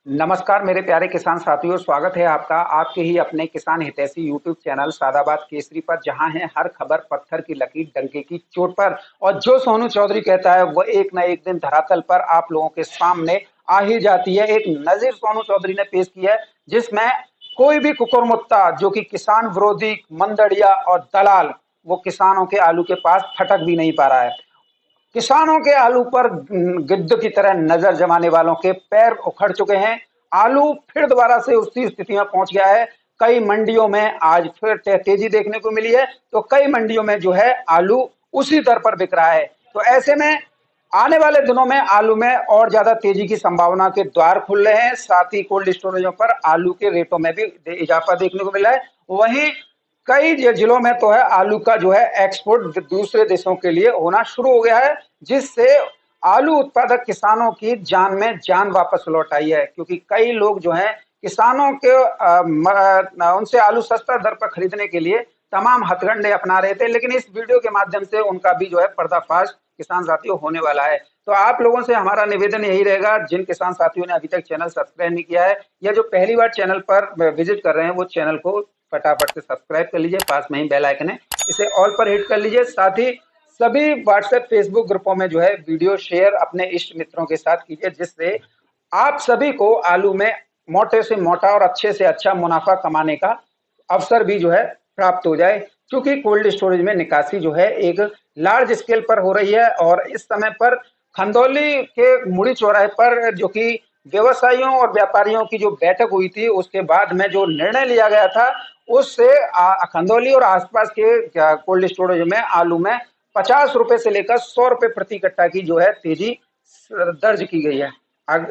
नमस्कार मेरे प्यारे किसान साथियों, स्वागत है आपका आपके ही अपने किसान हितैषी यूट्यूब चैनल सादाबाद केसरी पर, जहां है हर खबर पत्थर की लकीर डंके की चोट पर। और जो सोनू चौधरी कहता है वह एक न एक दिन धरातल पर आप लोगों के सामने आ ही जाती है। एक नजीर सोनू चौधरी ने पेश किया है जिसमें कोई भी कुकुरमुत्ता जो कि किसान विरोधी मंदड़िया और दलाल वो किसानों के आलू के पास फटक भी नहीं पा रहा है। किसानों के आलू पर गिद्ध की तरह नजर जमाने वालों के पैर उखड़ चुके हैं। आलू फिर दोबारा से उसी स्थिति में पहुंच गया है। कई मंडियों में आज फिर तेजी देखने को मिली है, तो कई मंडियों में जो है आलू उसी दर पर बिक रहा है। तो ऐसे में आने वाले दिनों में आलू में और ज्यादा तेजी की संभावना के द्वार खुल रहे हैं। साथ ही कोल्ड स्टोरेजों पर आलू के रेटों में भी इजाफा देखने को मिला है। वहीं कई जिलों में तो है आलू का जो है एक्सपोर्ट दूसरे देशों के लिए होना शुरू हो गया है, जिससे आलू उत्पादक किसानों की जान में जान वापस लौट आई है। क्योंकि कई लोग जो हैं किसानों के उनसे आलू सस्ता दर पर खरीदने के लिए तमाम हथकंडे अपना रहे थे, लेकिन इस वीडियो के माध्यम से उनका भी जो है पर्दाफाश किसान साथियों होने वाला है। तो आप लोगों से हमारा निवेदन यही रहेगा, जिन किसान साथियों ने अभी तक चैनल सब्सक्राइब नहीं किया है या जो पहली बार चैनल पर विजिट कर रहे हैं वो चैनल को फटाफट से सब्सक्राइब कर लीजिए। पास में ही बेल आइकन है, इसे ऑल पर हिट कर लीजिए। साथ ही सभी व्हाट्सएप फेसबुक ग्रुपों में जो है वीडियो शेयर अपने इष्ट मित्रों के साथ कीजिए, जिससे आप सभी को आलू में मोटे से मोटा और अच्छे से अच्छा मुनाफा कमाने का अवसर भी जो है प्राप्त हो जाए। क्योंकि कोल्ड स्टोरेज में निकासी जो है एक लार्ज स्केल पर हो रही है, और इस समय पर खंदौली के मुड़ी चौराहे पर जो कि व्यवसायियों और व्यापारियों की जो बैठक हुई थी उसके बाद में जो निर्णय लिया गया था, उससे खंदौली और आसपास के कोल्ड स्टोरेज में आलू में 50 रुपए से लेकर 100 रुपए प्रति कट्टा की जो है तेजी दर्ज की गई है।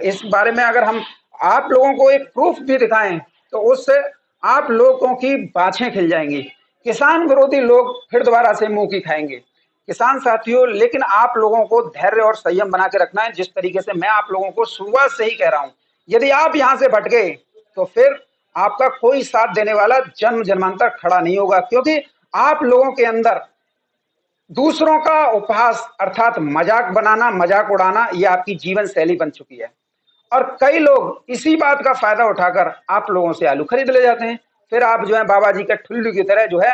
इस बारे में अगर हम आप लोगों को एक प्रूफ भी दिखाएं तो उससे आप लोगों की बाछें खिल जाएंगी। किसान विरोधी लोग फिर दोबारा से मुंह की खाएंगे। किसान साथियों, लेकिन आप लोगों को धैर्य और संयम बना के रखना है। जिस तरीके से मैं आप लोगों को शुरुआत से ही कह रहा हूं, यदि आप यहां से भटके तो फिर आपका कोई साथ देने वाला जन्म जन्मांतर खड़ा नहीं होगा। क्योंकि आप लोगों के अंदर दूसरों का उपहास अर्थात मजाक बनाना, मजाक उड़ाना, ये आपकी जीवन शैली बन चुकी है। और कई लोग इसी बात का फायदा उठाकर आप लोगों से आलू खरीद ले जाते हैं। फिर आप जो है बाबा जी का ठुल्लू की तरह जो है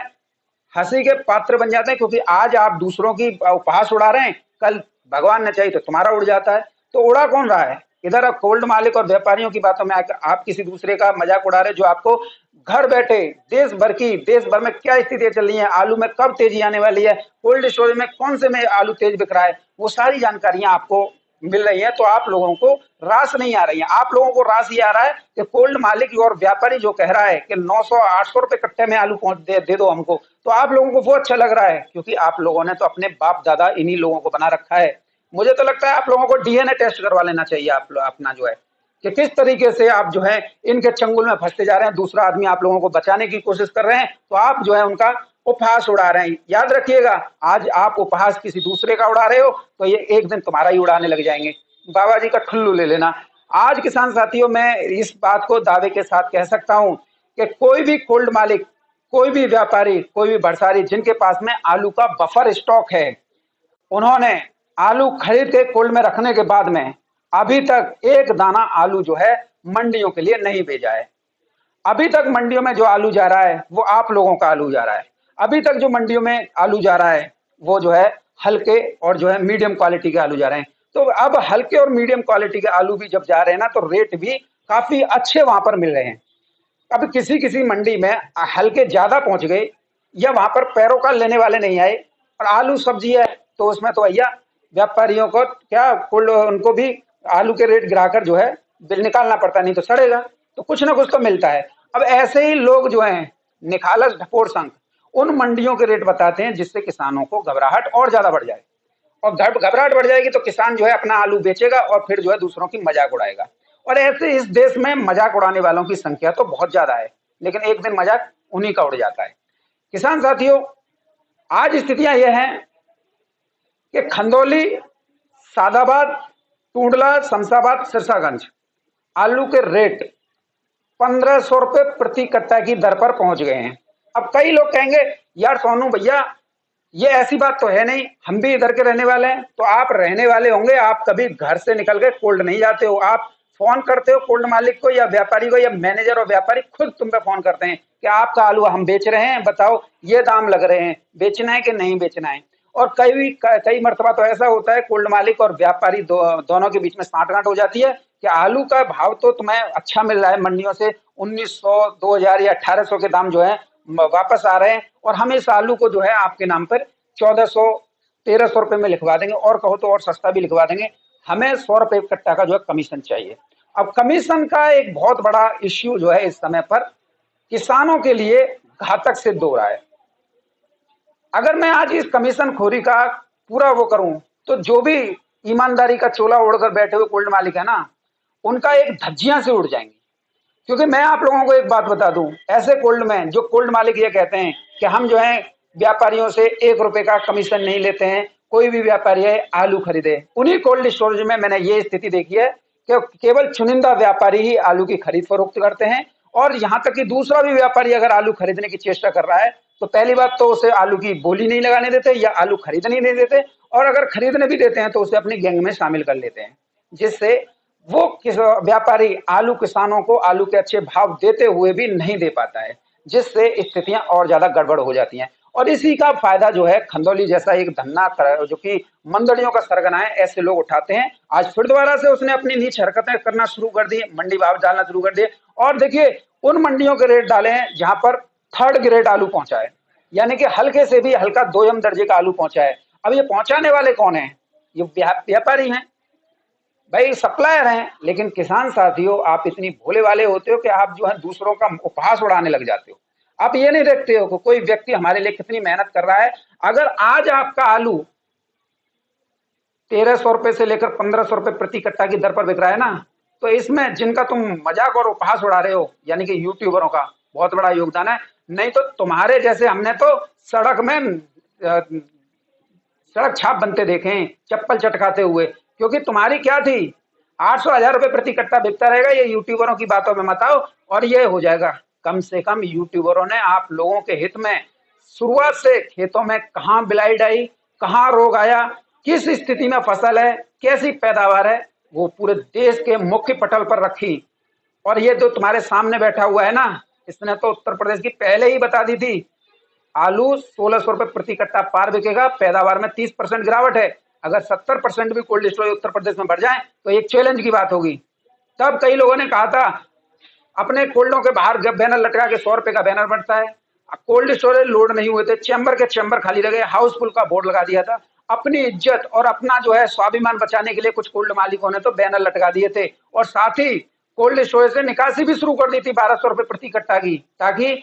हंसी के पात्र बन जाते हैं। क्योंकि आज आप दूसरों की उपहास उड़ा रहे हैं, कल भगवान न चाहिए तो तुम्हारा उड़ जाता है। तो उड़ा कौन रहा है? इधर आप कोल्ड मालिक और व्यापारियों की बातों में आकर आप किसी दूसरे का मजाक उड़ा रहे, जो आपको घर बैठे देश भर में क्या स्थितियां चल रही है, आलू में कब तेजी आने वाली है, कोल्ड स्टोरेज में कौन से में आलू तेज बिक रहा है, वो सारी जानकारियां आपको मिल रही है। तो आप लोगों को रास नहीं आ रही है। आप लोगों को रास ये आ रहा है कि कोल्ड मालिक और व्यापारी जो कह रहा है कि 900-800 रुपए कट्टे में आलू पहुंच दे दो हमको, तो आप लोगों को वो अच्छा लग रहा है। क्योंकि आप लोगों ने तो अपने बाप दादा इन्हीं लोगों को बना रखा है। मुझे तो लगता है आप लोगों को डीएनए टेस्ट करवा लेना चाहिए आप अपना जो है, कि किस तरीके से आप जो है इनके चंगुल में फंसते जा रहे हैं। दूसरा आदमी आप लोगों को बचाने की कोशिश कर रहे हैं, तो आप जो है उनका उपहास उड़ा रहे हैं। याद रखिएगा, आज आप उपहास किसी दूसरे का उड़ा रहे हो तो ये एक दिन तुम्हारा ही उड़ाने लग जाएंगे। बाबा जी का ठुल्लू ले लेना। आज किसान साथियों, मैं इस बात को दावे के साथ कह सकता हूं कि कोई भी कोल्ड मालिक, कोई भी व्यापारी, कोई भी भरसारी जिनके पास में आलू का बफर स्टॉक है, उन्होंने आलू खरीद के कोल्ड में रखने के बाद में अभी तक एक दाना आलू जो है मंडियों के लिए नहीं भेजा है। अभी तक मंडियों में जो आलू जा रहा है वो आप लोगों का आलू जा रहा है। अभी तक जो मंडियों में आलू जा रहा है वो जो है हल्के और जो है मीडियम क्वालिटी के आलू जा रहे हैं। तो अब हल्के और मीडियम क्वालिटी के आलू भी जब जा रहे हैं ना, तो रेट भी काफी अच्छे वहां पर मिल रहे हैं। अब किसी किसी मंडी में हल्के ज्यादा पहुंच गए, या वहां पर पैरों का लेने वाले नहीं आए, और आलू सब्जी है तो उसमें तो भैया व्यापारियों को क्या, कुल उनको भी आलू के रेट गिराकर जो है बिल निकालना पड़ता, नहीं तो सड़ेगा। तो कुछ ना कुछ तो मिलता है। अब ऐसे ही लोग जो हैं निखालस ढकोर संघ उन मंडियों के रेट बताते हैं, जिससे किसानों को घबराहट और ज्यादा बढ़ जाए। और घबराहट बढ़ जाएगी तो किसान जो है अपना आलू बेचेगा और फिर जो है दूसरों की मजाक उड़ाएगा। और ऐसे इस देश में मजाक उड़ाने वालों की संख्या तो बहुत ज्यादा है, लेकिन एक दिन मजाक उन्हीं का उड़ जाता है। किसान साथियों, आज स्थितियां यह हैं कि खंदौली, सादाबाद, टूंडला, शमशाबाद, सिरसागंज आलू के रेट 1500 रुपए प्रति कट्टा की दर पर पहुंच गए हैं। अब कई लोग कहेंगे यार सोनू भैया, ये ऐसी बात तो है नहीं, हम भी इधर के रहने वाले हैं। तो आप रहने वाले होंगे, आप कभी घर से निकल के कोल्ड नहीं जाते हो, आप फोन करते हो कोल्ड मालिक को या व्यापारी को, या मैनेजर और व्यापारी खुद तुम पे फोन करते हैं कि आपका आलू हम बेच रहे हैं, बताओ ये दाम लग रहे हैं, बेचना है कि नहीं बेचना है। और कई मर्तबा तो ऐसा होता है कोल्ड मालिक और व्यापारी दोनों के बीच में सांठगांठ हो जाती है कि आलू का भाव तो तुम्हें अच्छा मिल रहा है मंडियों से, 1900, 2000 या 1800 के दाम जो है वापस आ रहे हैं, और हम इस आलू को जो है आपके नाम पर 1400, 1300 रुपए में लिखवा देंगे, और कहो तो और सस्ता भी लिखवा देंगे, हमें 100 रुपए कट्टा का जो है कमीशन चाहिए। अब कमीशन का एक बहुत बड़ा इश्यू जो है इस समय पर किसानों के लिए घातक सिद्ध हो रहा है। अगर मैं आज इस कमीशन खोरी का पूरा वो करूं तो जो भी ईमानदारी का चोला ओढ़कर बैठे हुए कोल्ड मालिक है ना, उनका एक धज्जियां से उड़ जाएंगी। क्योंकि मैं आप लोगों को एक बात बता दूं, ऐसे कोल्ड में जो कोल्ड मालिक ये कहते हैं कि हम जो है व्यापारियों से 1 रुपए का कमीशन नहीं लेते हैं, कोई भी व्यापारी है आलू खरीदे, उन्हीं कोल्ड स्टोरेज में मैंने ये स्थिति देखी है कि केवल चुनिंदा व्यापारी ही आलू की खरीद फरोख्त करते हैं। और यहाँ तक कि दूसरा भी व्यापारी अगर आलू खरीदने की चेष्टा कर रहा है तो पहली बात तो उसे आलू की बोली नहीं लगाने देते या आलू खरीदने नहीं देते, और अगर खरीदने भी देते हैं तो उसे अपनी गैंग में शामिल कर लेते हैं, जिससे वो व्यापारी आलू किसानों को आलू के अच्छे भाव देते हुए भी नहीं दे पाता है, जिससे स्थितियां और ज्यादा गड़बड़ हो जाती हैं। और इसी का फायदा जो है खंदौली जैसा एक धन्ना जो कि मंडलियों का सरगना है, ऐसे लोग उठाते हैं। आज फिर दोबारा से उसने अपनी नीच हरकतें करना शुरू कर दी, मंडी भाव डालना शुरू कर दिए, और देखिए उन मंडियों के रेट डाले हैं जहां पर 3rd ग्रेड आलू पहुंचा है, यानी कि हल्के से भी हल्का 2m दर्जे का आलू पहुंचा है। अब ये पहुंचाने वाले कौन है? ये व्यापारी हैं भाई, सप्लायर हैं। लेकिन किसान साथियों, आप इतनी भोले वाले होते हो कि आप जो है दूसरों का उपहास उड़ाने लग जाते हो। आप ये नहीं देखते हो कि कोई व्यक्ति हमारे लिए कितनी मेहनत कर रहा है। अगर आज आपका आलू 1300 रुपए से लेकर 1500 रुपए प्रति कट्टा की दर पर बिक रहा है ना, तो इसमें जिनका तुम मजाक और उपहास उड़ा रहे हो, यानी कि यूट्यूबरों का बहुत बड़ा योगदान है। नहीं तो तुम्हारे जैसे हमने तो सड़क में सड़क छाप बनते देखे हैं, चप्पल चटकाते हुए। क्योंकि तुम्हारी क्या थी, 800, 1000 रुपए प्रति कट्टा बिकता रहेगा, ये यूट्यूबरों की बातों में मत आओ, और ये हो जाएगा। कम से कम यूट्यूबरों ने आप लोगों के हित में शुरुआत से खेतों में कहां ब्लाइट आई, कहां रोग आया, किस स्थिति में फसल है, कैसी पैदावार है, वो पूरे देश के मुख्य पटल पर रखी। और ये जो तुम्हारे सामने बैठा हुआ है ना, इसने तो उत्तर प्रदेश की पहले ही बता दी थी, आलू 1600 रुपए प्रति कट्टा पार बिकेगा, पैदावार में 30% गिरावट है। अगर 70% भी कोल्ड स्टोरेज उत्तर प्रदेश में बढ़ जाए तो एक चैलेंज की बात होगी। तब कई लोगों ने कहा था, अपने कोल्डों के बाहर बैनर लटका के 100 रुपए का बैनर बढ़ता है। कोल्ड स्टोरेज लोड नहीं हुए थे, चैम्बर के चैम्बर खाली लगे, हाउसफुल का बोर्ड लगा दिया था। अपनी इज्जत और अपना जो है स्वाभिमान बचाने के लिए कुछ कोल्ड मालिकों ने तो बैनर लटका दिए थे, और साथ ही कोल्ड स्टोरेज से निकासी भी शुरू कर दी थी 1200 रुपए प्रति कट्टा की, ताकि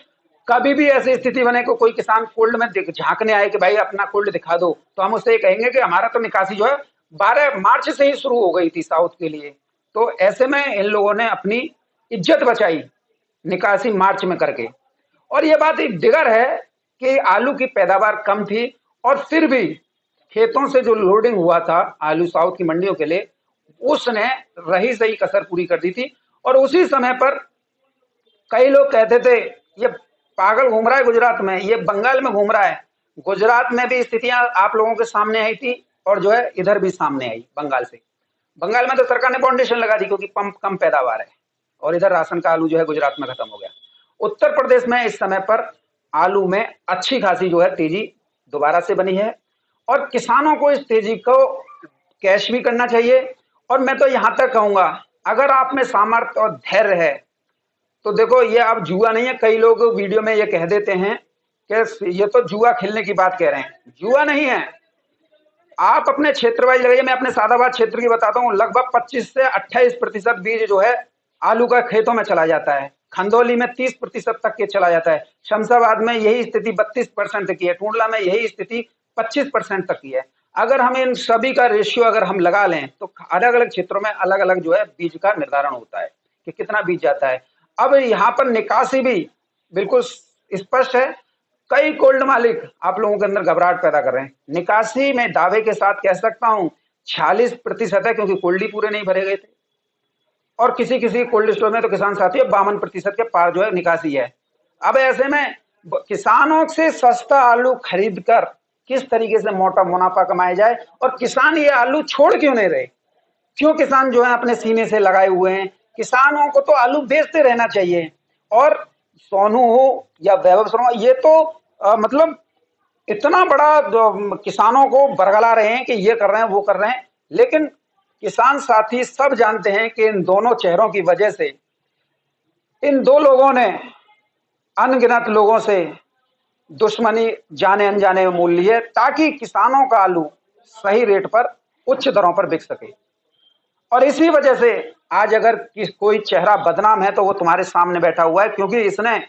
कभी भी ऐसी स्थिति बने को कोई किसान कोल्ड में झांकने आए कि भाई अपना कोल्ड दिखा दो, तो हम उससे कहेंगे कि हमारा तो निकासी जो है 12 मार्च से ही शुरू हो गई थी साउथ के लिए। तो ऐसे में इन लोगों ने अपनी इज्जत बचाई निकासी मार्च में करके। और ये बात एक दिगर है कि आलू की पैदावार कम थी, और फिर भी खेतों से जो लोडिंग हुआ था आलू साउथ की मंडियों के लिए, उसने रही सही कसर पूरी कर दी थी। और उसी समय पर कई लोग कहते थे ये पागल घूम रहा है गुजरात में, ये बंगाल में घूम रहा है। गुजरात में भी स्थितियां आप लोगों के सामने आई थी, और जो है इधर भी सामने आई बंगाल से। बंगाल में तो सरकार ने फाउंडेशन लगा दी क्योंकि पंप कम पैदावार है, और इधर राशन का आलू जो है गुजरात में खत्म हो गया। उत्तर प्रदेश में इस समय पर आलू में अच्छी खासी जो है तेजी दोबारा से बनी है, और किसानों को इस तेजी को कैश भी करना चाहिए। और मैं तो यहां तक कहूंगा, अगर आप में सामर्थ्य और धैर्य है तो देखो, ये अब जुआ नहीं है। कई लोग वीडियो में ये कह देते हैं कि ये तो जुआ खेलने की बात कह रहे हैं, जुआ नहीं है। आप अपने क्षेत्र वाइज लगाइए, मैं अपने सादाबाद क्षेत्र की बताता हूँ, लगभग 25 से 28% बीज जो है आलू का खेतों में चला जाता है। खंदौली में 30% तक के चला जाता है। शमशाबाद में यही स्थिति 32% की है। टूंडला में यही स्थिति 25% तक की है। अगर हम इन सभी का रेशियो अगर हम लगा लें तो अलग अलग क्षेत्रों में अलग अलग जो है बीज का निर्धारण होता है कि कितना बीज जाता है। अब यहाँ पर निकासी भी बिल्कुल स्पष्ट है। कई कोल्ड मालिक आप लोगों के अंदर घबराहट पैदा कर रहे हैं। निकासी में दावे के साथ कह सकता हूं 46% है, क्योंकि कोल्ड ही पूरे नहीं भरे गए थे, और किसी किसी कोल्ड स्टोर में तो किसान साथियों 52% के पार जो है निकासी है। अब ऐसे में किसानों से सस्ता आलू खरीद कर किस तरीके से मोटा मुनाफा कमाया जाए, और किसान ये आलू छोड़ क्यों नहीं रहे? क्यों किसान जो है अपने सीने से लगाए हुए हैं? किसानों को तो आलू बेचते रहना चाहिए। और सोनू हो या वैभव शर्मा, ये तो मतलब इतना बड़ा जो किसानों को बरगला रहे हैं कि ये कर रहे हैं वो कर रहे हैं, लेकिन किसान साथी सब जानते हैं कि इन दोनों चेहरों की वजह से इन दो लोगों ने अनगिनत लोगों से दुश्मनी जाने अनजाने में मोल ली है, ताकि किसानों का आलू सही रेट पर उच्च दरों पर बिक सके। और इसी वजह से आज अगर कोई चेहरा बदनाम है तो वो तुम्हारे सामने बैठा हुआ है, क्योंकि इसने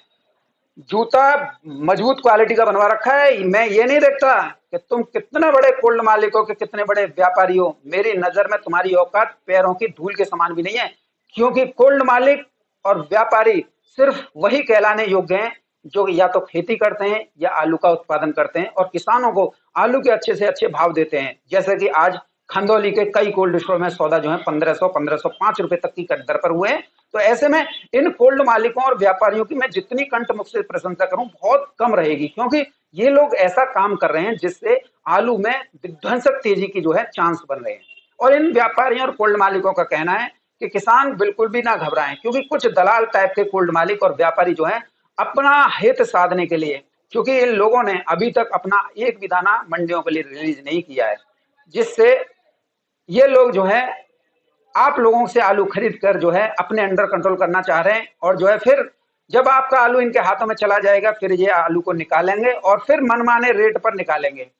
जूता मजबूत क्वालिटी का बनवा रखा है। मैं ये नहीं देखता कि तुम कितने बड़े कोल्ड मालिक हो, कि कितने बड़े व्यापारी हो। मेरी नजर में तुम्हारी औकात पैरों की धूल के समान भी नहीं है, क्योंकि कोल्ड मालिक और व्यापारी सिर्फ वही कहलाने योग्य हैं जो या तो खेती करते हैं या आलू का उत्पादन करते हैं और किसानों को आलू के अच्छे से अच्छे भाव देते हैं। जैसे कि आज खंदौली के कई कोल्ड स्टोर में सौदा जो है 1500-1505 रुपए तक की दर पर हुए हैं। तो ऐसे में इन कोल्ड मालिकों और व्यापारियों की मैं जितनी कंठ मुख से प्रशंसा करूं बहुत कम रहेगी, क्योंकि ये लोग ऐसा काम कर रहे हैं जिससे आलू में विध्वंसक तेजी की जो है चांस बन रहे हैं। और इन व्यापारियों और कोल्ड मालिकों का कहना है कि किसान बिल्कुल भी ना घबराएं, क्योंकि कुछ दलाल टाइप के कोल्ड मालिक और व्यापारी जो है अपना हित साधने के लिए, क्योंकि इन लोगों ने अभी तक अपना एक भी दाना मंडियों के लिए रिलीज नहीं किया है, जिससे ये लोग जो है आप लोगों से आलू खरीद कर जो है अपने अंडर कंट्रोल करना चाह रहे हैं। और जो है फिर जब आपका आलू इनके हाथों में चला जाएगा, फिर ये आलू को निकालेंगे और फिर मनमाने रेट पर निकालेंगे।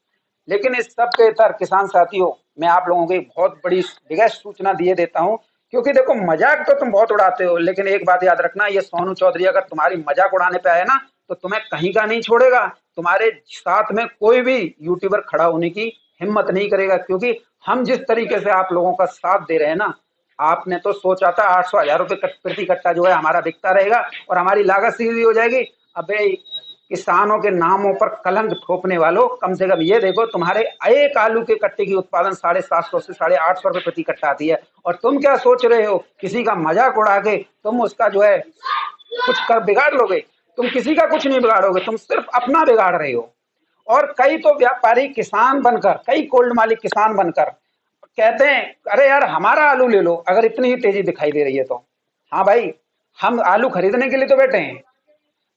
लेकिन इस सब के इतर किसान साथियों, मैं आप लोगों को एक बहुत बड़ी बिगेस्ट सूचना दिए देता हूं, क्योंकि देखो मजाक तो तुम बहुत उड़ाते हो, लेकिन एक बात याद रखना, ये सोनू चौधरी अगर तुम्हारी मजाक उड़ाने पे आए ना तो तुम्हें कहीं का नहीं छोड़ेगा। तुम्हारे साथ में कोई भी यूट्यूबर खड़ा होने की हिम्मत नहीं करेगा, क्योंकि हम जिस तरीके से आप लोगों का साथ दे रहे हैं ना, आपने तो सोचा था 800,000 रुपए प्रति कट्टा जो है हमारा बिकता रहेगा और हमारी लागत सीधी हो जाएगी। अबे किसानों के नामों पर कलंक थोपने वालों, कम से कम ये देखो तुम्हारे एक आलू के कट्टे की उत्पादन 750 से 850 रुपए प्रति कट्टा आती है, और तुम क्या सोच रहे हो किसी का मजाक उड़ा के तुम उसका जो है कुछ कर बिगाड़ लोगे? तुम किसी का कुछ नहीं बिगाड़ोगे, तुम सिर्फ अपना बिगाड़ रहे हो। और कई तो व्यापारी किसान बनकर, कई कोल्ड मालिक किसान बनकर कहते हैं अरे यार हमारा आलू ले लो अगर इतनी ही तेजी दिखाई दे रही है तो। हाँ भाई, हम आलू खरीदने के लिए तो बैठे हैं,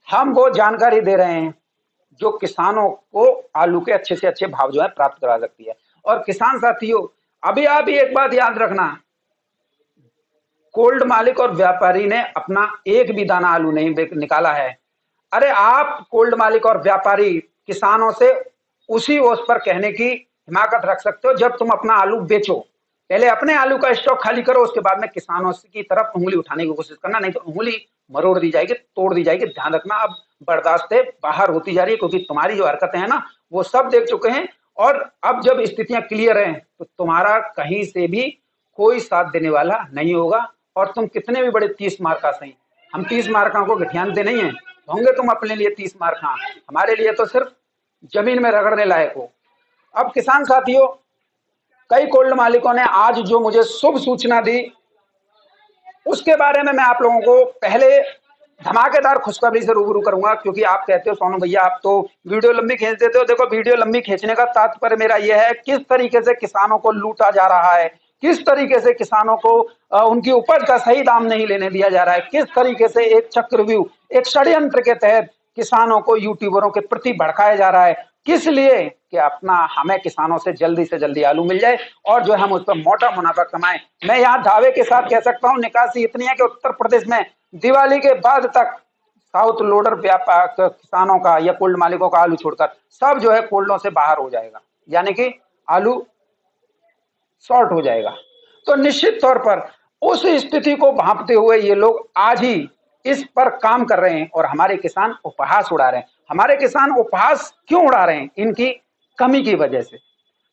हम वो जानकारी दे रहे हैं जो किसानों को आलू के अच्छे से अच्छे भाव जो है प्राप्त करा सकती है। और किसान साथियों, अभी आप ही एक बात याद रखना, कोल्ड मालिक और व्यापारी ने अपना एक भी दाना आलू नहीं निकाला है। अरे आप कोल्ड मालिक और व्यापारी किसानों से उसी ओस पर कहने की हिमाकत रख सकते हो जब तुम अपना आलू बेचो। पहले अपने आलू का स्टॉक खाली करो, उसके बाद में किसानों की तरफ उंगली उठाने की कोशिश करना, नहीं तो उंगली मरोड़ दी जाएगी, तोड़ दी जाएगी। ध्यान रखना, अब बर्दाश्त बाहर होती जा रही है, क्योंकि तुम्हारी जो हरकतें हैं ना वो सब देख चुके हैं। और अब जब स्थितियां क्लियर हैं तो तुम्हारा कहीं से भी कोई साथ देने वाला नहीं होगा। और तुम कितने भी बड़े 30 मार्का सही, हम 30 मार्का को गठियानते नहीं है, होंगे तुम अपने लिए 30 मार्का, हमारे लिए तो सिर्फ जमीन में रगड़ने लायक हो। अब किसान साथियों, कई कोल्ड मालिकों ने आज जो मुझे शुभ सूचना दी उसके बारे में मैं आप लोगों को पहले धमाकेदार खुशखबरी से रूबरू करूंगा, क्योंकि आप कहते हो सोनू भैया आप तो वीडियो लंबी खींच देते हो। देखो, वीडियो लंबी खींचने का तात्पर्य मेरा यह है किस तरीके से किसानों को लूटा जा रहा है, किस तरीके से किसानों को उनकी उपज का सही दाम नहीं लेने दिया जा रहा है, किस तरीके से एक चक्रव्यूह, एक षड्यंत्र के तहत किसानों को यूट्यूबरों के प्रति भड़काया जा रहा है, किस लिए कि अपना हमें किसानों से जल्दी आलू मिल जाए और जो हम उस पर मोटा मुनाफा कमाएं। मैं यहाँ दावे के साथ कह सकता हूँ, निकासी इतनी है कि उत्तर प्रदेश में दिवाली के बाद तक साउथ लोडर व्यापार किसानों का या कोल्ड मालिकों का आलू छोड़कर सब जो है कोल्डों से बाहर हो जाएगा, यानी कि आलू शॉर्ट हो जाएगा। तो निश्चित तौर पर उस स्थिति को भांपते हुए ये लोग आज ही इस पर काम कर रहे हैं और हमारे किसान उपहास उड़ा रहे हैं। हमारे किसान उपहास क्यों उड़ा रहे हैं? इनकी कमी की वजह से,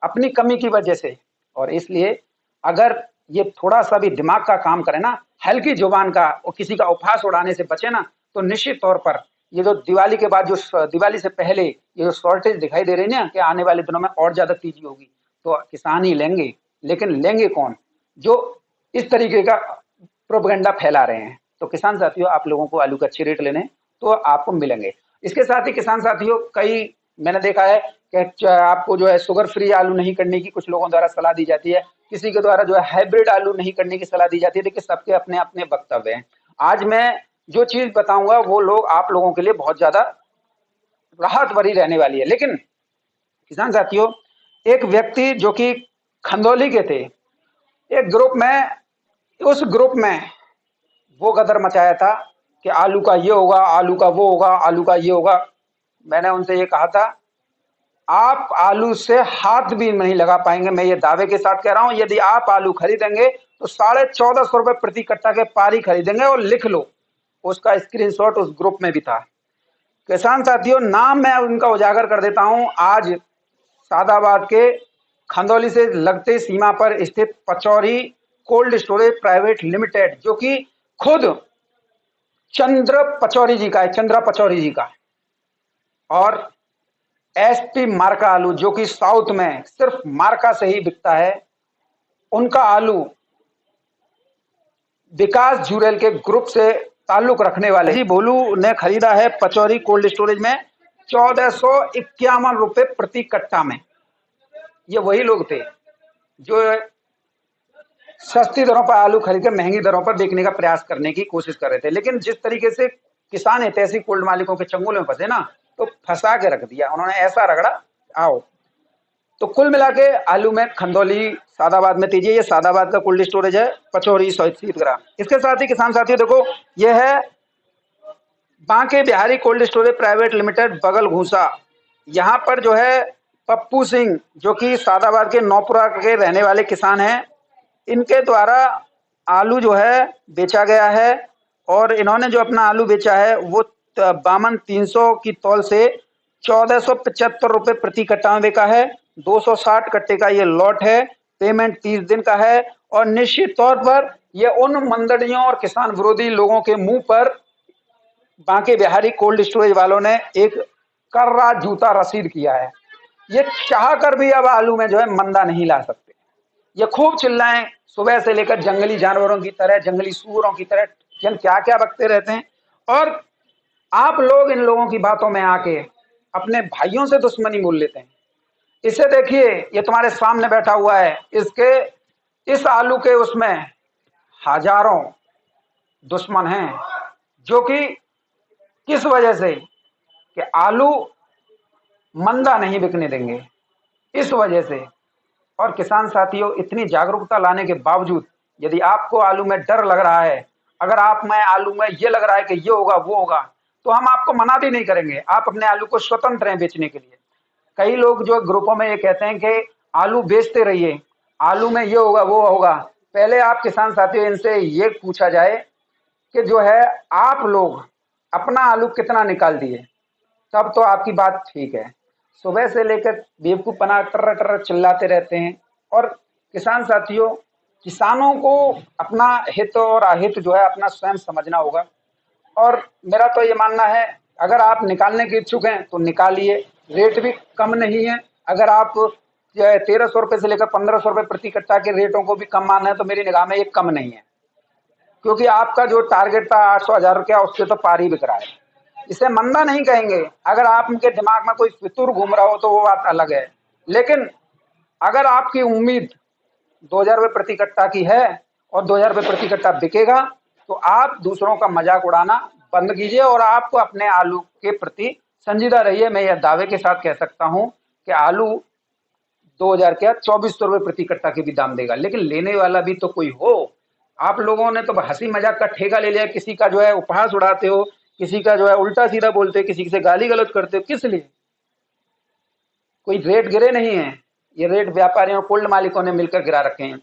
अपनी कमी की वजह से। और इसलिए अगर ये थोड़ा सा भी दिमाग का काम करे ना, हल्की जुबान का, और किसी का उपहास उड़ाने से बचे ना, तो निश्चित तौर पर ये जो दिवाली के बाद, जो दिवाली से पहले ये जो शॉर्टेज दिखाई दे रही है ना कि आने वाले दिनों में और ज्यादा तेजी होगी, तो किसान ही लेंगे। लेकिन लेंगे कौन? जो इस तरीके का प्रोपेगेंडा फैला रहे हैं। तो किसान साथियों, आप लोगों को आलू के अच्छे रेट लेने तो आपको मिलेंगे। इसके साथ ही किसान साथियों, कई मैंने देखा है कि आपको जो है शुगर फ्री आलू नहीं करने की कुछ लोगों द्वारा सलाह दी जाती है। किसी के द्वारा जो है हाइब्रिड आलू नहीं करने की सलाह दी जाती है। देखिए सबके अपने अपने वक्तव्य हैं। आज मैं जो चीज बताऊंगा वो लोग आप लोगों के लिए बहुत ज्यादा राहत भरी रहने वाली है। लेकिन किसान साथियों, एक व्यक्ति जो कि खंदौली के थे, एक ग्रुप में, उस ग्रुप में वो गदर मचाया था कि आलू का ये होगा, आलू का वो होगा, आलू का ये होगा। मैंने उनसे ये कहा था, आप आलू से हाथ भी नहीं लगा पाएंगे, मैं ये दावे के साथ कह रहा हूं। यदि आप आलू खरीदेंगे तो 1450 रुपए प्रति कट्टा के पार ही खरीदेंगे। और लिख लो, उसका स्क्रीनशॉट उस ग्रुप में भी था। किसान साथियों, नाम मैं उनका उजागर कर देता हूं। आज सादाबाद के खंदौली से लगते सीमा पर स्थित Pachauri cold storage private limited, जो कि खुद चंद्र पचौरी जी का है, चंद्रा पचौरी जी का। और एसपी मार्का आलू, जो कि साउथ में सिर्फ मार्का से ही बिकता है, उनका आलू विकास जुरेल के ग्रुप से ताल्लुक रखने वाले जी भोलू ने खरीदा है पचौरी कोल्ड स्टोरेज में 1451 रुपए प्रति कट्टा में। ये वही लोग थे जो सस्ती दरों पर आलू खरीद कर महंगी दरों पर बेचने का प्रयास करने की कोशिश कर रहे थे। लेकिन जिस तरीके से किसान हितैषी कोल्ड मालिकों के चंगुल में फंसे ना, तो फंसा के रख दिया उन्होंने, ऐसा रगड़ा आओ। तो कुल मिला के आलू में खंदौली सादाबाद में तेजी है। ये सादाबाद का कोल्ड स्टोरेज है, पचौरी शीतग्राम। इसके साथ ही किसान साथियों देखो, ये है Banke Bihari cold storage private limited बगल घूसा। यहाँ पर जो है पप्पू सिंह, जो कि सादाबाद के नौपुरा के रहने वाले किसान हैं, इनके द्वारा आलू जो है बेचा गया है। और इन्होंने जो अपना आलू बेचा है वो 5200 की तौल से 1475 रुपए प्रति कट्टा में बेचा है। 260 कट्टे का ये लॉट है। पेमेंट 30 दिन का है। और निश्चित तौर पर ये उन मंडलियों और किसान विरोधी लोगों के मुंह पर बांके बिहारी कोल्ड स्टोरेज वालों ने एक कर्रा जूता रसीद किया है। ये चाह कर भी अब आलू में जो है मंदा नहीं ला सकते। ये खूब चिल्लाएं सुबह से लेकर, जंगली जानवरों की तरह, जंगली सूअरों की तरह क्या क्या बकते रहते हैं। और आप लोग इन लोगों की बातों में आके अपने भाइयों से दुश्मनी मोल लेते हैं। इसे देखिए, ये तुम्हारे सामने बैठा हुआ है, इसके इस आलू के उसमें हजारों दुश्मन हैं, जो कि किस वजह से कि आलू मंदा नहीं बिकने देंगे, इस वजह से। और किसान साथियों, इतनी जागरूकता लाने के बावजूद यदि आपको आलू में डर लग रहा है, अगर आप में आलू में ये लग रहा है कि ये होगा वो होगा, तो हम आपको मना भी नहीं करेंगे। आप अपने आलू को स्वतंत्र हैं बेचने के लिए। कई लोग जो ग्रुपों में ये कहते हैं कि आलू बेचते रहिए, आलू में ये होगा वो होगा। पहले आप किसान साथियों, इनसे ये पूछा जाए कि जो है आप लोग अपना आलू कितना निकाल दिए, तब तो आपकी बात ठीक है। सुबह से लेकर बेवकूफ बना टर्र टर्र चिल्लाते रहते हैं। और किसान साथियों, किसानों को अपना हित और अहित जो है अपना स्वयं समझना होगा। और मेरा तो ये मानना है, अगर आप निकालने के इच्छुक हैं तो निकालिए। रेट भी कम नहीं है। अगर आप 1300 रुपये से लेकर 1500 रुपये प्रति कट्टा के रेटों को भी कम मानना है तो मेरी निगाह में ये कम नहीं है, क्योंकि आपका जो टारगेट था 800-1000 रुपया, उससे तो पार ही बिक रहा है। इसे मंदा नहीं कहेंगे। अगर आपके दिमाग में कोई फितूर घूम रहा हो तो वो बात अलग है। लेकिन अगर आपकी उम्मीद 2000 रुपये प्रति कट्टा की है और 2000 रुपये प्रति कट्टा बिकेगा, तो आप दूसरों का मजाक उड़ाना बंद कीजिए और आपको अपने आलू के प्रति संजीदा रहिए। मैं यह दावे के साथ कह सकता हूं कि आलू 2000 क्या 2400 रुपये प्रति कट्टा के भी दाम देगा, लेकिन लेने वाला भी तो कोई हो। आप लोगों ने तो हंसी मजाक का ठेका ले लिया, किसी का जो है उपहास उड़ाते हो, किसी का जो है उल्टा सीधा बोलते हो, किसी से गाली गलौज करते हो। किस लिए? कोई रेट गिरे नहीं है, ये रेट व्यापारियों कोल्ड मालिकों ने मिलकर गिरा रखे हैं।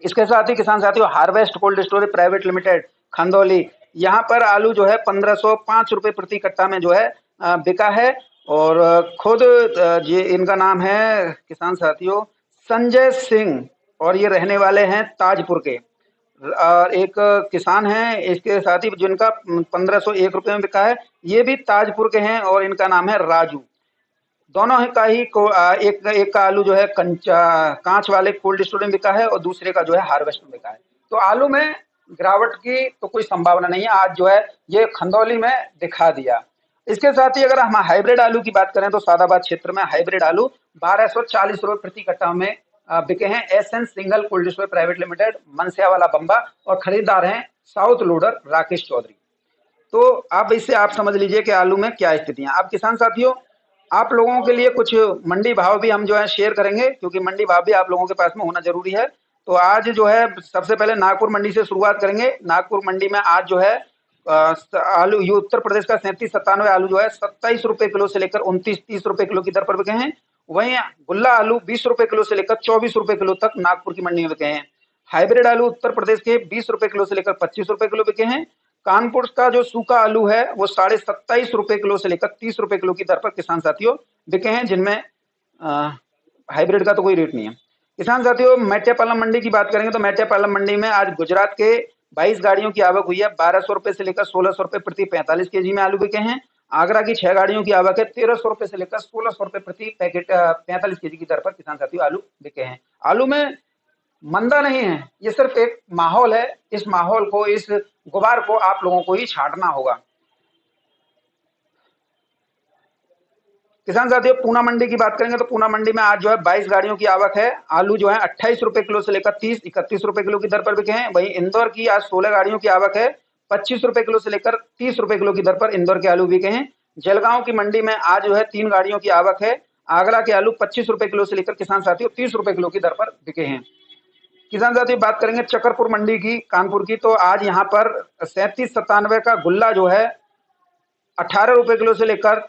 इसके साथ ही किसान साथियों, harvest cold storage private limited Khandauli, यहाँ पर आलू जो है 1505 रुपये प्रति कट्टा में जो है बिका है। और खुद ये इनका नाम है किसान साथियों संजय सिंह, और ये रहने वाले हैं ताजपुर के। एक किसान हैं इसके साथ ही जिनका 1501 रुपये में बिका है, ये भी ताजपुर के हैं और इनका नाम है राजू। दोनों का ही एक का आलू जो है कांच वाले कोल्ड स्टोर में बिका है और दूसरे का जो है हार्वेस्ट में बिका है। तो आलू में गिरावट की तो कोई संभावना नहीं है। आज जो है ये खंदौली में दिखा दिया। इसके साथ ही अगर हम हाइब्रिड आलू की बात करें तो सादाबाद क्षेत्र में हाइब्रिड आलू 1240 रुपये प्रति कट्टा में बिके हैं SN single cold storage private limited, मनसियावाला बम्बा, और खरीदार हैं साउथ लोडर राकेश चौधरी। तो अब इससे आप समझ लीजिए कि आलू में क्या स्थितियां। अब किसान साथियों, आप लोगों के लिए कुछ मंडी भाव भी हम जो है शेयर करेंगे, क्योंकि मंडी भाव भी आप लोगों के पास में होना जरूरी है। तो आज जो है सबसे पहले नागपुर मंडी से शुरुआत करेंगे। नागपुर मंडी में आज जो है आलू, ये उत्तर प्रदेश का 3797 आलू जो है 27 रुपए किलो से लेकर 29-30 रुपए किलो की दर पर बिके हैं। वहीं गुल्ला आलू 20 रुपए किलो से लेकर 24 रुपए किलो तक नागपुर की मंडी में बिके हैं। हाइब्रिड आलू उत्तर प्रदेश के 20 रुपए किलो से लेकर 25 रुपए किलो बिके हैं। कानपुर का जो सूखा आलू है वो 27.5 रुपए किलो से लेकर 30 रुपए किलो की दर पर किसान साथियों बिके हैं, जिनमें हाइब्रिड का तो कोई रेट नहीं है। किसान साथियों, मेट्यापालम मंडी की बात करेंगे तो मेट्यापालम मंडी में आज गुजरात के 22 गाड़ियों की आवक हुई है। 1200 रुपए से लेकर 1600 रुपए प्रति 45 केजी में आलू बिके हैं। आगरा की 6 गाड़ियों की आवक है। 1300 रुपए से लेकर 1600 रुपए प्रति पैकेट 45 केजी की दर पर किसान साथियों आलू बिके हैं। आलू में मंदा नहीं है, ये सिर्फ एक माहौल है। इस माहौल को, इस गुबार को आप लोगों को ही छांटना होगा। किसान साथियों, पूना मंडी की बात करेंगे तो पूना मंडी में आज जो है 22 गाड़ियों की आवक है। आलू जो है 28 रुपए किलो से लेकर 30-31 रुपए किलो की दर पर बिके हैं। वहीं इंदौर की आज 16 गाड़ियों की आवक है। 25 रुपए किलो से लेकर 30 रुपए किलो की दर पर इंदौर के आलू बिके हैं। जलगांव की मंडी में आज जो है 3 गाड़ियों की आवक है। आगरा के आलू 25 रुपए किलो से लेकर किसान साथियों 30 रुपए किलो की दर पर बिके हैं। किसान साथियों, बात करेंगे चकरपुर मंडी की, कानपुर की, तो आज यहाँ पर 3797 का गुल्ला जो है 18 रुपए किलो से लेकर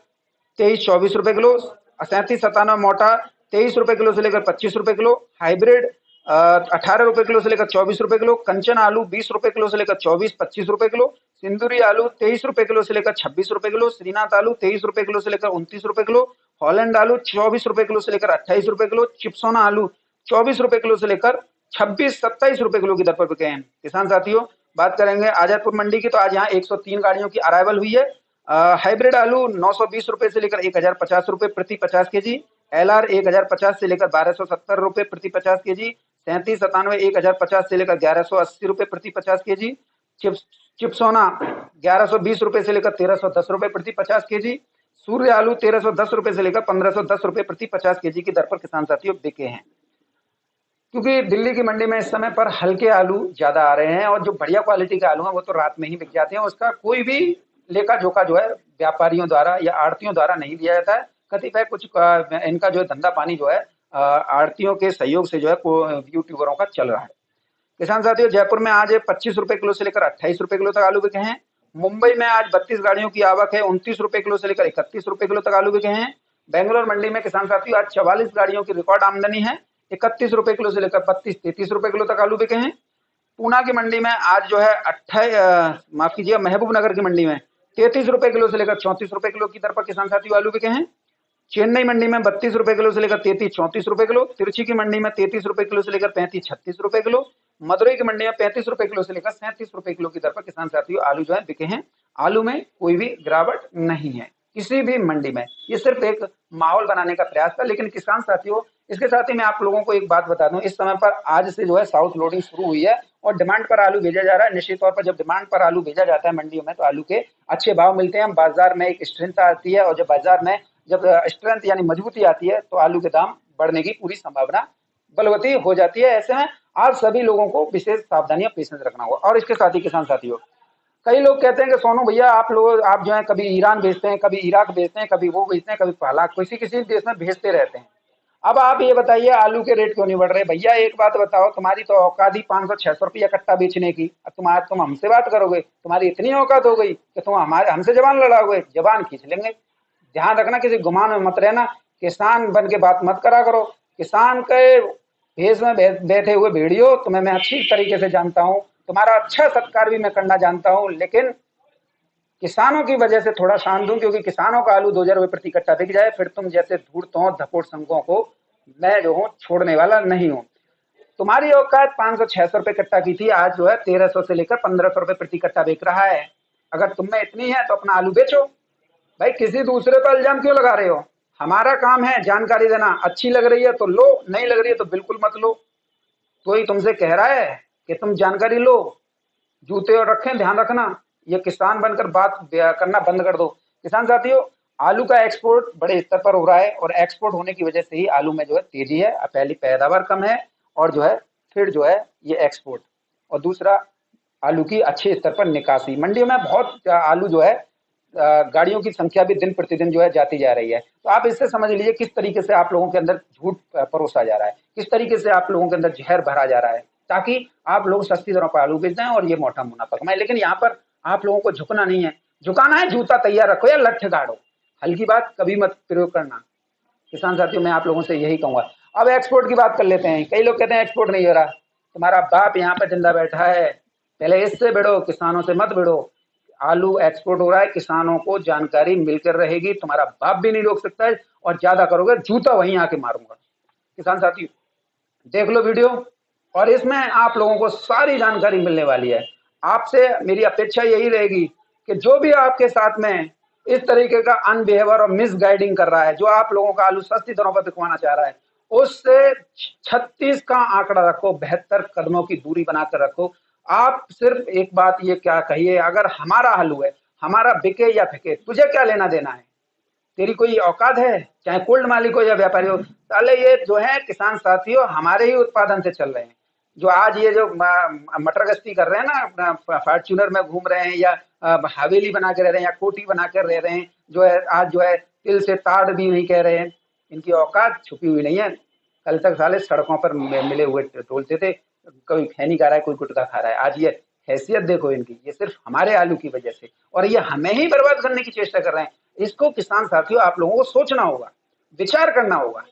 23-24 रुपए किलो। 3797 मोटा 23 रुपए किलो से लेकर 25 रुपए किलो। हाइब्रिड 18 रुपए किलो से लेकर 24 रुपए किलो। कंचन आलू 20 रुपए किलो से लेकर 24-25 रुपए किलो। सिंदूरी आलू 23 रुपए किलो से लेकर 26 रुपए किलो। श्रीनाथ आलू 23 रुपए किलो से लेकर 29 रुपए किलो। हॉलैंड आलू 24 रुपए किलो से लेकर 28 रुपए किलो। चिप्सोना आलू 24 रुपए किलो से लेकर 26-27 रुपए किलो की दर पर बिके हैं। किसान साथियों, बात करेंगे आजादपुर मंडी की, तो आज यहाँ 103 गाड़ियों की अराइवल हुई है। हाइब्रिड आलू 920 रुपए से लेकर 1050 रुपए प्रति 50 केजी। एलआर 1050 से लेकर 1270 रुपए प्रति 50 केजी। 3797 1050 से लेकर 1180 रुपए प्रति 50 केजी। चिप्सोना 1120 रुपए से लेकर 1310 रुपए प्रति 50 केजी। सूर्य आलू 1310 रुपए से लेकर 1510 रुपए प्रति 50 केजी की दर पर किसान साथियों बिके हैं। क्योंकि दिल्ली की मंडी में इस समय पर हल्के आलू ज्यादा आ रहे हैं और जो बढ़िया क्वालिटी के आलू हैं वो तो रात में ही बिक जाते हैं। उसका कोई भी लेखा जोखा जो है व्यापारियों द्वारा या आड़तियों द्वारा नहीं दिया जाता है। कतिपय कुछ इनका जो है धंधा पानी जो है आड़तियों के सहयोग से जो है यूट्यूबरों का चल रहा है। किसान साथियों, जयपुर में आज 25 रुपए किलो से लेकर 28 रुपए किलो तक आलू बिके हैं। मुंबई में आज 32 गाड़ियों की आवक है। 29 रुपए किलो से लेकर 31 रुपए किलो तक आलू बिके हैं। बेंगलोर मंडी में किसान साथियों आज 44 गाड़ियों की रिकॉर्ड आमदनी है। 31 रुपए किलो से लेकर 32-33 रुपए किलो तक आलू बिके हैं। पूना की मंडी में आज जो है 28 माफ कीजिए महबूबनगर की मंडी में 33 रुपए किलो से लेकर 34 रुपए किलो की दर पर किसान साथियों आलू बिके हैं। चेन्नई मंडी में 32 रुपए किलो से लेकर 33-34 रुपए किलो। तिरुचि की मंडी में 33 रुपए किलो से लेकर 35-36 रुपए किलो। मदुरई की मंडी में 35 रुपए किलो से लेकर 37 रुपए किलो की दर पर किसान साथियों आलू जो है बिके हैं। आलू में कोई भी गिरावट नहीं है किसी भी मंडी में। ये सिर्फ एक माहौल बनाने का प्रयास था। लेकिन किसान साथियों, इसके साथ ही मैं आप लोगों को एक बात बता दूं, इस समय पर आज से जो है साउथ लोडिंग शुरू हुई है और डिमांड पर आलू भेजा जा रहा है। निश्चित तौर पर जब डिमांड पर आलू भेजा जाता है मंडियों में तो आलू के अच्छे भाव मिलते हैं। बाजार में एक स्ट्रेंथ आती है और जब बाजार में जब स्ट्रेंथ यानी मजबूती आती है तो आलू के दाम बढ़ने की पूरी संभावना बलवती हो जाती है। ऐसे में आप सभी लोगों को विशेष सावधानियां पेशेंस रखना होगा। और इसके साथ ही किसान साथियों, कई लोग कहते हैं कि सोनू भैया आप जो है कभी ईरान भेजते हैं, कभी इराक भेजते हैं, कभी वो भेजते हैं, कभी पहला किसी किसी देश में भेजते रहते हैं। अब आप ये बताइए आलू के रेट क्यों नहीं बढ़ रहे? भैया एक बात बताओ, तुम्हारी तो औकात ही 500-600 रुपया कट्टा बेचने की। अब तुम हमसे बात करोगे, तुम्हारी इतनी औकात हो गई कि तुम हमसे जबान लड़ाओगे, जबान खींच लेंगे। ध्यान रखना, किसी गुमान में मत रहना। किसान बन के बात मत करा करो। किसान के भेष में बैठे हुए भेड़ियों, तुम्हें मैं अच्छी तरीके से जानता हूँ, तुम्हारा अच्छा सत्कार भी मैं करना जानता हूँ, लेकिन किसानों की वजह से थोड़ा शांत हूं। क्योंकि बिसानों का आलू 2000 रुपए प्रति कट्टा बिक जाए, फिर तुम जैसे धूर्तों धपोट संघों को मैं जो हूँ छोड़ने वाला नहीं हूँ। तुम्हारी औकात 500-600 रुपए कट्टा की थी, आज जो है 1300 से लेकर 1500 रुपए प्रति कट्टा बिक रहा है। अगर तुम में इतनी है तो अपना आलू बेचो। भाई किसी दूसरे पर इल्जाम क्यों लगा रहे हो? हमारा काम है जानकारी देना। अच्छी लग रही है तो लो, नहीं लग रही है तो बिल्कुल मत लो। कोई तुमसे कह रहा है कि तुम जानकारी लो, जूते और रखें, ध्यान रखना। ये किसान बनकर बात करना बंद कर दो। किसान साथियों, आलू का एक्सपोर्ट बड़े स्तर पर हो रहा है और एक्सपोर्ट होने की वजह से ही आलू में जो है तेजी है। पहली पैदावार कम है और जो है फिर जो है ये एक्सपोर्ट, और दूसरा आलू की अच्छे स्तर पर निकासी। मंडियों में बहुत आलू जो है गाड़ियों की संख्या भी दिन प्रतिदिन जो है जाती जा रही है। तो आप इससे समझ लीजिए किस तरीके से आप लोगों के अंदर झूठ परोसा जा रहा है, किस तरीके से आप लोगों के अंदर जहर भरा जा रहा है, ताकि आप लोग सस्ती दरों पर आलू बेच दें और ये मोटा मुनाफा कमाएं। लेकिन यहाँ पर आप लोगों को झुकना नहीं है, झुकाना है जूता तैयार रखो या लठ गाड़ो, हल्की बात कभी मत प्रयोग करना। किसान साथियों, मैं आप लोगों से यही कहूंगा। अब एक्सपोर्ट की बात कर लेते हैं। कई लोग कहते हैं एक्सपोर्ट नहीं हो रहा, तुम्हारा बाप यहाँ पे जिंदा बैठा है, पहले इससे भिड़ो, किसानों से मत भिड़ो। आलू एक्सपोर्ट हो रहा है, किसानों को जानकारी मिलकर रहेगी, तुम्हारा बाप भी नहीं रोक सकता है, और ज्यादा करोगे जूता वहीं आके मारूंगा। किसान साथियों, देख लो वीडियो, और इसमें आप लोगों को सारी जानकारी मिलने वाली है। आपसे मेरी अपेक्षा यही रहेगी कि जो भी आपके साथ में इस तरीके का अनबिहेवियर और मिस गाइडिंग कर रहा है, जो आप लोगों का आलू सस्ती दरों पर बिकवाना चाह रहा है, उससे 36 का आंकड़ा रखो, 72 कदमों की दूरी बनाकर रखो। आप सिर्फ एक बात ये क्या कहिए, अगर हमारा आलू है, हमारा बिके या फिके, तुझे क्या लेना देना है? तेरी कोई औकात है? चाहे कोल्ड मालिक हो या व्यापारी हो, साले ये जो है किसान साथियों हमारे ही उत्पादन से चल रहे हैं। जो आज ये जो मटर गश्ती कर रहे हैं ना, फॉर्च्यूनर में घूम रहे हैं, या हवेली बना के रह रहे हैं, या कोठी बना कर रह रहे हैं, जो है आज जो है तिल से ताड़ भी नहीं कह रहे हैं, इनकी औकात छुपी हुई नहीं है। कल तक साले सड़कों पर मिले हुए टोलते थे, कोई खैनी खा रहा है, कोई गुटखा खा रहा है। आज ये हैसियत देखो इनकी, ये सिर्फ हमारे आलू की वजह से, और ये हमें ही बर्बाद करने की चेष्टा कर रहे हैं। इसको किसान साथियों आप लोगों को सोचना होगा, विचार करना होगा।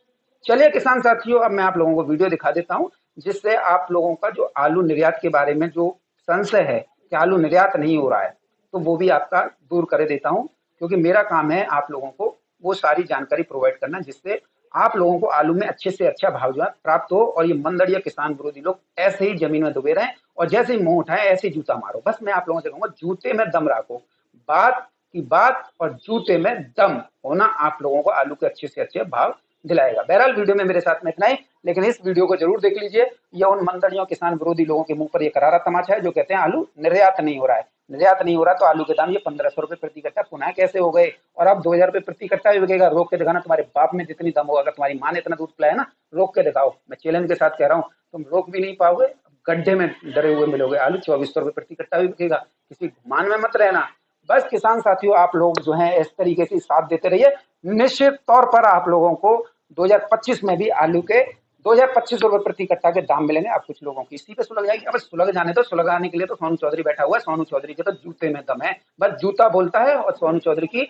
चलिए किसान साथियों, अब मैं आप लोगों को वीडियो दिखा देता हूं, जिससे आप लोगों का जो आलू निर्यात के बारे में जो संशय है कि आलू निर्यात नहीं हो रहा है, तो वो भी आपका दूर कर देता हूं, क्योंकि मेरा काम है आप लोगों को वो सारी जानकारी प्रोवाइड करना, जिससे आप लोगों को आलू में अच्छे से अच्छा भाव जो है प्राप्त हो, और ये मंदड़िया किसान विरोधी लोग ऐसे ही जमीन में डूबे रहें, और जैसे ही मुंह उठाए ऐसे ही जूता मारो। बस मैं आप लोगों से कहूंगा, जूते में दम रखो, बात की बात और जूते में दम होना आप लोगों को आलू के अच्छे से अच्छे भाव दिलाएगा। बहरहाल वीडियो में मेरे साथ में इतना ही, लेकिन इस वीडियो को जरूर देख लीजिए। यह उन मंदड़ियों किसान विरोधी लोगों के मुंह पर यह करारा तमाचा है जो कहते हैं आलू निर्यात नहीं हो रहा है। निर्यात नहीं हो रहा तो आलू के दाम ये 1500 रुपए प्रति कट्टा पुनः कैसे हो गए, और अब 2000 रुपए प्रति कट्टा भी बिकेगा। रोक के दिखाना, तुम्हारे बाप में जितनी दम होगा, अगर तुम्हारी माँ ने इतना दूध पिलाया ना, रोक के दिखाओ। मैं चैलेंज के साथ कह रहा हूँ, तुम रोक भी नहीं पाओगे, गड्ढे में डरे हुए मिलोगे। आलू 2400 रुपए प्रति कट्टा भी बिकेगा, किसी घुमान में मत रहना। बस किसान साथियों, आप लोग जो हैं इस तरीके से साथ देते रहिए। निश्चित तौर पर आप लोगों को 2025 में भी आलू के 2025 रुपए प्रति कट्टा के दाम मिलेंगे। अब कुछ लोगों की इसी पे सुलग जाएगी। अब सुलग जाने तो, सुलगाने के लिए तो सोनू चौधरी बैठा हुआ है। सोनू चौधरी के तो जूते में दम है, बस जूता बोलता है और सोनू चौधरी की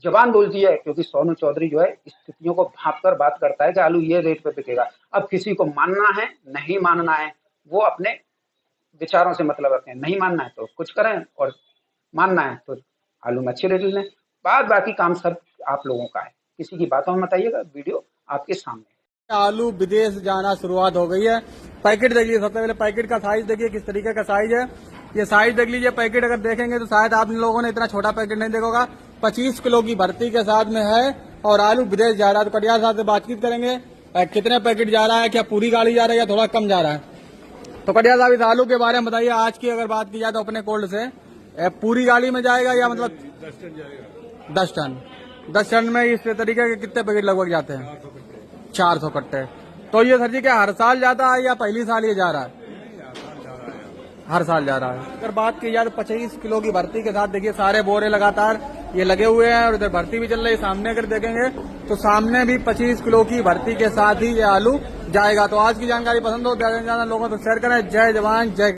जबान बोलती है, क्योंकि सोनू चौधरी जो है स्थितियों को भांप कर बात करता है कि आलू ये रेट पे बिकेगा। अब किसी को मानना है नहीं मानना है, वो अपने विचारों से मतलब रखें। नहीं मानना है तो कुछ करें, और मानना है तो आलू में अच्छे रेट लें। बाद बाकी काम सब आप लोगों का है, किसी की बातों में मत आइएगा। वीडियो आपके सामने। आलू विदेश जाना शुरुआत हो गई है। पैकेट देखिए, सबसे पहले पैकेट का साइज देखिए किस तरीके का साइज है। ये साइज देख लीजिए। पैकेट अगर देखेंगे तो शायद आप लोगों ने इतना छोटा पैकेट नहीं देखा होगा। 25 किलो की भर्ती के साथ में है, और आलू विदेश जा रहा है। तो कटियार साहब से बातचीत करेंगे, कितने पैकेट जा रहा है, क्या पूरी गाड़ी जा रहा है या थोड़ा कम जा रहा है। तो कटियार साहब, इस आलू के बारे में बताइए। आज की अगर बात की जाए तो अपने कोल्ड से पूरी गाड़ी में जाएगा या मतलब 10 टन 10 टन में इस तरीके के कितने पैकेट लगभग जाते हैं? 400 कट्टे। तो ये सर जी क्या हर साल जाता है या पहली साल ये जा रहा है? हर साल जा रहा है। अगर बात की जाए तो 25 किलो की भर्ती के साथ देखिए सारे बोरे लगातार ये लगे हुए हैं, और इधर भर्ती भी चल रही है। सामने अगर देखेंगे तो सामने भी 25 किलो की भर्ती के साथ ही ये आलू जाएगा। तो आज की जानकारी पसंद हो, ज्यादा से ज्यादा लोगों तक शेयर करें। जय जवान जय